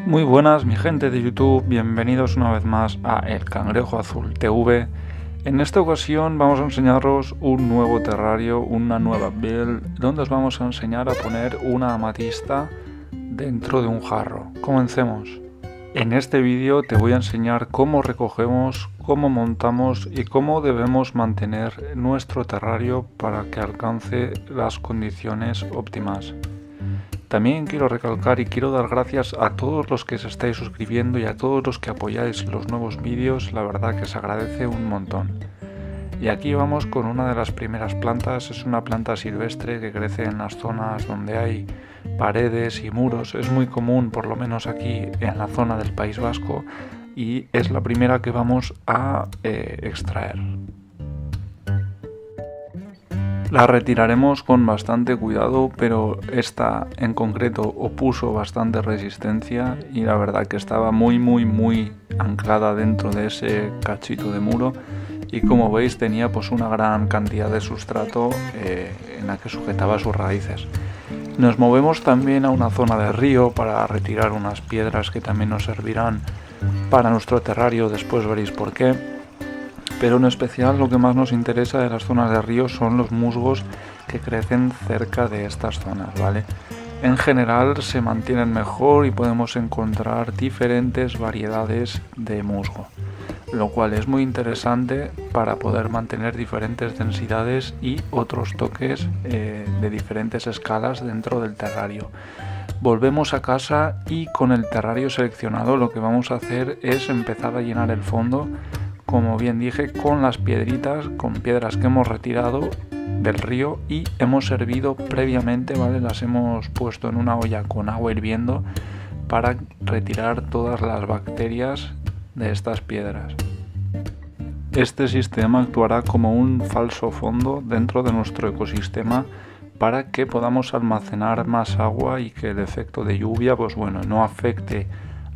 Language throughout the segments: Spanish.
Muy buenas mi gente de YouTube, bienvenidos una vez más a El Cangrejo Azul TV. En esta ocasión vamos a enseñaros un nuevo terrario, una nueva build, donde os vamos a enseñar a poner una amatista dentro de un jarro. Comencemos. En este vídeo te voy a enseñar cómo recogemos, cómo montamos y cómo debemos mantener nuestro terrario para que alcance las condiciones óptimas. También quiero recalcar y quiero dar gracias a todos los que se estáis suscribiendo y a todos los que apoyáis los nuevos vídeos, la verdad que se agradece un montón. Y aquí vamos con una de las primeras plantas, es una planta silvestre que crece en las zonas donde hay paredes y muros, es muy común por lo menos aquí en la zona del País Vasco y es la primera que vamos a extraer. La retiraremos con bastante cuidado, pero esta en concreto opuso bastante resistencia y la verdad que estaba muy anclada dentro de ese cachito de muro y como veis tenía pues una gran cantidad de sustrato en la que sujetaba sus raíces. Nos movemos también a una zona de río para retirar unas piedras que también nos servirán para nuestro terrario, después veréis por qué. Pero en especial lo que más nos interesa de las zonas de río son los musgos que crecen cerca de estas zonas, ¿vale? En general se mantienen mejor y podemos encontrar diferentes variedades de musgo, lo cual es muy interesante para poder mantener diferentes densidades y otros toques de diferentes escalas dentro del terrario. Volvemos a casa y con el terrario seleccionado lo que vamos a hacer es empezar a llenar el fondo, como bien dije, con las piedritas, con piedras que hemos retirado del río y hemos servido previamente, ¿vale? Las hemos puesto en una olla con agua hirviendo para retirar todas las bacterias de estas piedras. Este sistema actuará como un falso fondo dentro de nuestro ecosistema para que podamos almacenar más agua y que el efecto de lluvia, pues bueno, no afecte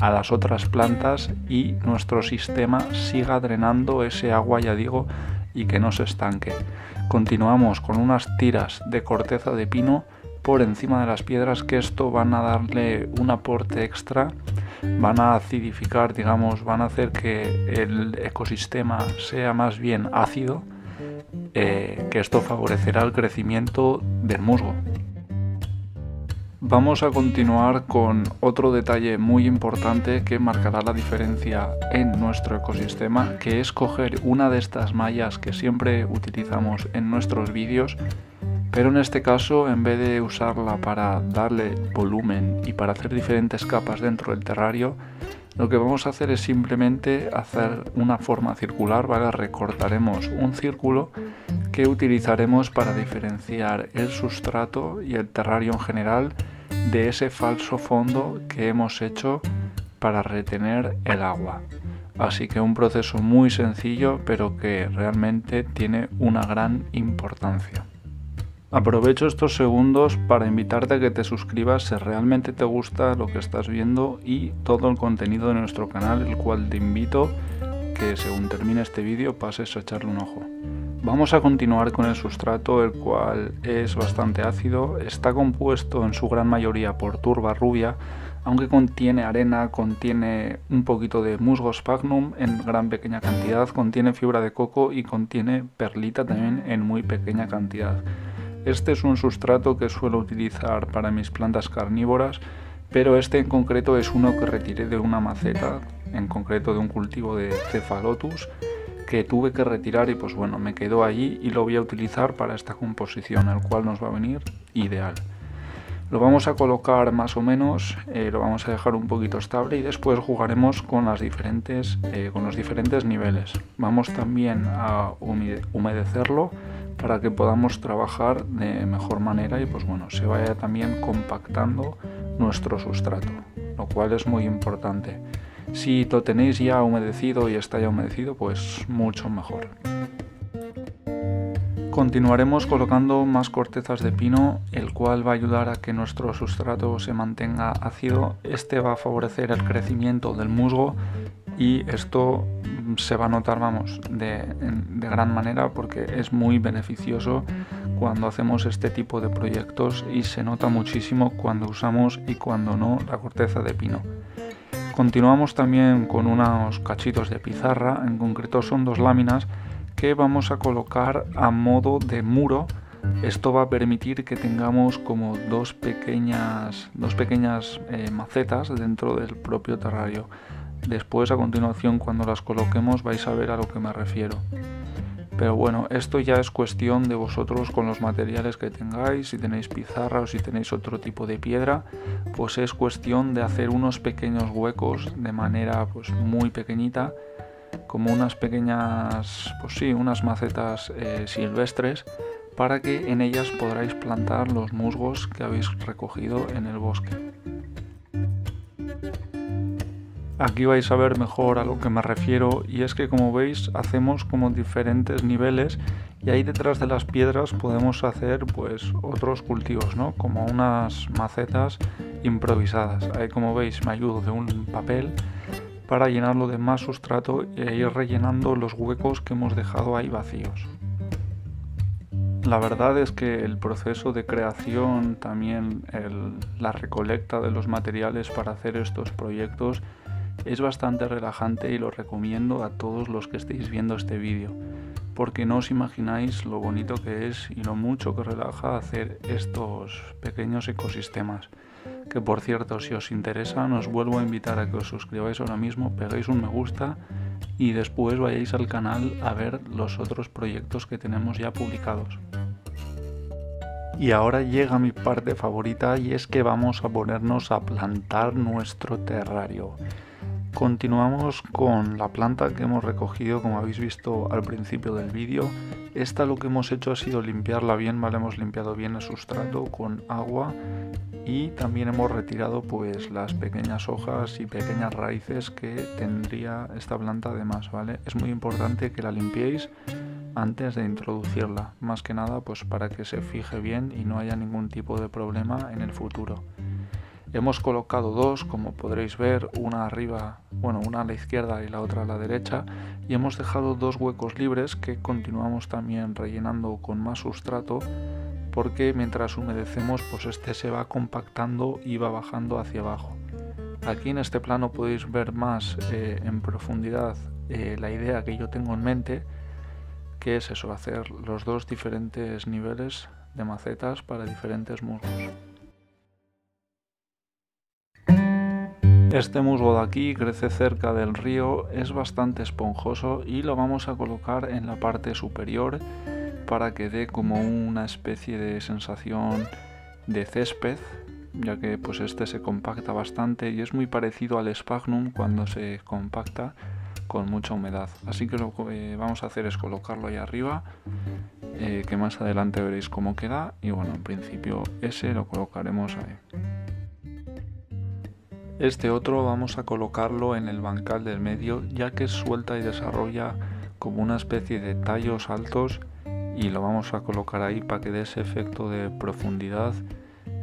a las otras plantas y nuestro sistema siga drenando ese agua, ya digo, y que no se estanque. Continuamos con unas tiras de corteza de pino por encima de las piedras, que esto van a darle un aporte extra, van a acidificar, digamos, van a hacer que el ecosistema sea más bien ácido, que esto favorecerá el crecimiento del musgo. Vamos a continuar con otro detalle muy importante que marcará la diferencia en nuestro ecosistema, que es coger una de estas mallas que siempre utilizamos en nuestros vídeos, pero en este caso, en vez de usarla para darle volumen y para hacer diferentes capas dentro del terrario, lo que vamos a hacer es simplemente hacer una forma circular, ¿vale? Recortaremos un círculo que utilizaremos para diferenciar el sustrato y el terrario en general de ese falso fondo que hemos hecho para retener el agua. Así que un proceso muy sencillo, pero que realmente tiene una gran importancia. Aprovecho estos segundos para invitarte a que te suscribas si realmente te gusta lo que estás viendo y todo el contenido de nuestro canal, el cual te invito que según termine este vídeo pases a echarle un ojo. Vamos a continuar con el sustrato, el cual es bastante ácido, está compuesto en su gran mayoría por turba rubia, aunque contiene arena, contiene un poquito de musgo sphagnum en gran pequeña cantidad, contiene fibra de coco y contiene perlita también en muy pequeña cantidad. Este es un sustrato que suelo utilizar para mis plantas carnívoras, pero este en concreto es uno que retiré de una maceta, en concreto de un cultivo de Cephalotus, que tuve que retirar y pues bueno, me quedó allí y lo voy a utilizar para esta composición, el cual nos va a venir ideal. Lo vamos a colocar más o menos, lo vamos a dejar un poquito estable y después jugaremos con los diferentes niveles. Vamos también a humedecerlo para que podamos trabajar de mejor manera y pues bueno, se vaya también compactando nuestro sustrato, lo cual es muy importante. Si lo tenéis ya humedecido y está ya humedecido, pues mucho mejor. Continuaremos colocando más cortezas de pino, el cual va a ayudar a que nuestro sustrato se mantenga ácido. Este va a favorecer el crecimiento del musgo y esto se va a notar, vamos, de gran manera porque es muy beneficioso cuando hacemos este tipo de proyectos y se nota muchísimo cuando usamos y cuando no la corteza de pino. Continuamos también con unos cachitos de pizarra, en concreto son 2 láminas que vamos a colocar a modo de muro. Esto va a permitir que tengamos como dos pequeñas macetas dentro del propio terrario. Después, a continuación, cuando las coloquemos, vais a ver a lo que me refiero. Pero bueno, esto ya es cuestión de vosotros con los materiales que tengáis. Si tenéis pizarra o si tenéis otro tipo de piedra, pues es cuestión de hacer unos pequeños huecos de manera pues muy pequeñita, como unas pequeñas, pues sí, unas macetas silvestres, para que en ellas podráis plantar los musgos que habéis recogido en el bosque. Aquí vais a ver mejor a lo que me refiero, y es que, como veis, hacemos como diferentes niveles y ahí detrás de las piedras podemos hacer pues otros cultivos, ¿no? Como unas macetas improvisadas. Ahí, como veis, me ayudo de un papel para llenarlo de más sustrato e ir rellenando los huecos que hemos dejado ahí vacíos. La verdad es que el proceso de creación, también la recolecta de los materiales para hacer estos proyectos, es bastante relajante y lo recomiendo a todos los que estéis viendo este vídeo, porque no os imagináis lo bonito que es y lo mucho que relaja hacer estos pequeños ecosistemas. Que, por cierto, si os interesan, os vuelvo a invitar a que os suscribáis ahora mismo, peguéis un me gusta y después vayáis al canal a ver los otros proyectos que tenemos ya publicados. Y ahora llega mi parte favorita, y es que vamos a ponernos a plantar nuestro terrario. Continuamos con la planta que hemos recogido, como habéis visto al principio del vídeo. Esta, lo que hemos hecho ha sido limpiarla bien, ¿vale? Hemos limpiado bien el sustrato con agua y también hemos retirado pues las pequeñas hojas y pequeñas raíces que tendría esta planta además, ¿vale? Es muy importante que la limpiéis antes de introducirla, más que nada pues para que se fije bien y no haya ningún tipo de problema en el futuro. Hemos colocado 2, como podréis ver, una arriba, bueno, una a la izquierda y la otra a la derecha, y hemos dejado 2 huecos libres que continuamos también rellenando con más sustrato, porque mientras humedecemos pues este se va compactando y va bajando hacia abajo. Aquí en este plano podéis ver más en profundidad la idea que yo tengo en mente, que es eso, hacer los 2 diferentes niveles de macetas para diferentes musgos. Este musgo de aquí crece cerca del río, es bastante esponjoso y lo vamos a colocar en la parte superior para que dé como una especie de sensación de césped, ya que pues este se compacta bastante y es muy parecido al sphagnum cuando se compacta con mucha humedad. Así que lo que vamos a hacer es colocarlo ahí arriba, que más adelante veréis cómo queda, y bueno, en principio ese lo colocaremos ahí. Este otro vamos a colocarlo en el bancal del medio, ya que suelta y desarrolla como una especie de tallos altos, y lo vamos a colocar ahí para que dé ese efecto de profundidad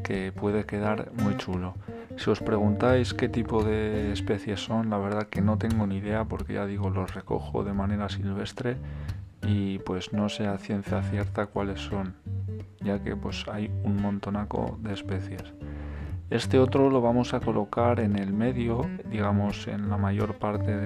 que puede quedar muy chulo. Si os preguntáis qué tipo de especies son, la verdad que no tengo ni idea, porque ya digo, los recojo de manera silvestre y pues no sé a ciencia cierta cuáles son, ya que pues hay un montonaco de especies. Este otro lo vamos a colocar en el medio, digamos en la mayor parte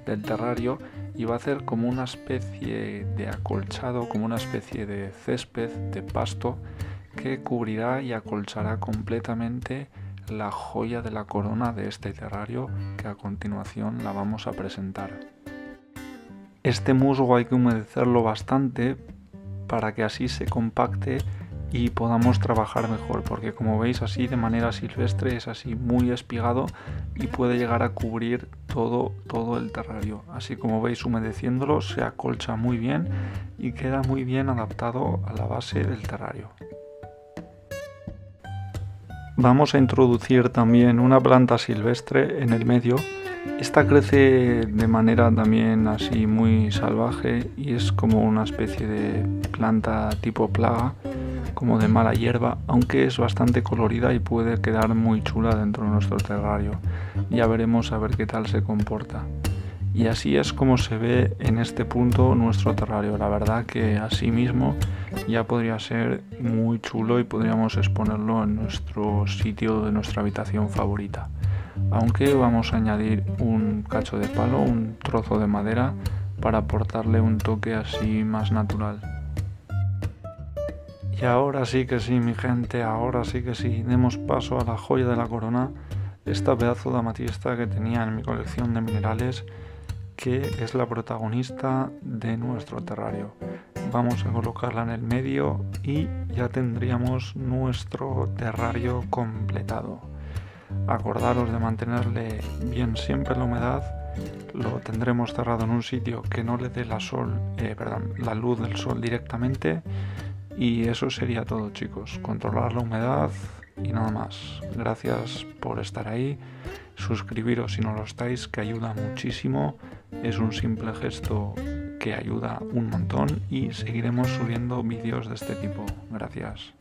del terrario, y va a hacer como una especie de acolchado, como una especie de césped, de pasto, que cubrirá y acolchará completamente la joya de la corona de este terrario, que a continuación la vamos a presentar. Este musgo hay que humedecerlo bastante para que así se compacte y podamos trabajar mejor, porque como veis así de manera silvestre es así muy espigado y puede llegar a cubrir todo el terrario. Así como veis, humedeciéndolo se acolcha muy bien y queda muy bien adaptado a la base del terrario. Vamos a introducir también una planta silvestre en el medio. Esta crece de manera también así muy salvaje y es como una especie de planta tipo plaga, como de mala hierba, aunque es bastante colorida y puede quedar muy chula dentro de nuestro terrario. Ya veremos a ver qué tal se comporta. Y así es como se ve en este punto nuestro terrario. La verdad que así mismo ya podría ser muy chulo y podríamos exponerlo en nuestro sitio de nuestra habitación favorita. aunque vamos a añadir un cacho de palo, un trozo de madera, para aportarle un toque así más natural. Y ahora sí que sí, mi gente, ahora sí que sí, demos paso a la joya de la corona, esta pedazo de amatista que tenía en mi colección de minerales, que es la protagonista de nuestro terrario. Vamos a colocarla en el medio y ya tendríamos nuestro terrario completado. Acordaros de mantenerle bien siempre la humedad. Lo tendremos cerrado en un sitio que no le dé la luz del sol directamente. Y eso sería todo, chicos. Controlar la humedad y nada más. Gracias por estar ahí. Suscribiros si no lo estáis, que ayuda muchísimo. Es un simple gesto que ayuda un montón y seguiremos subiendo vídeos de este tipo. Gracias.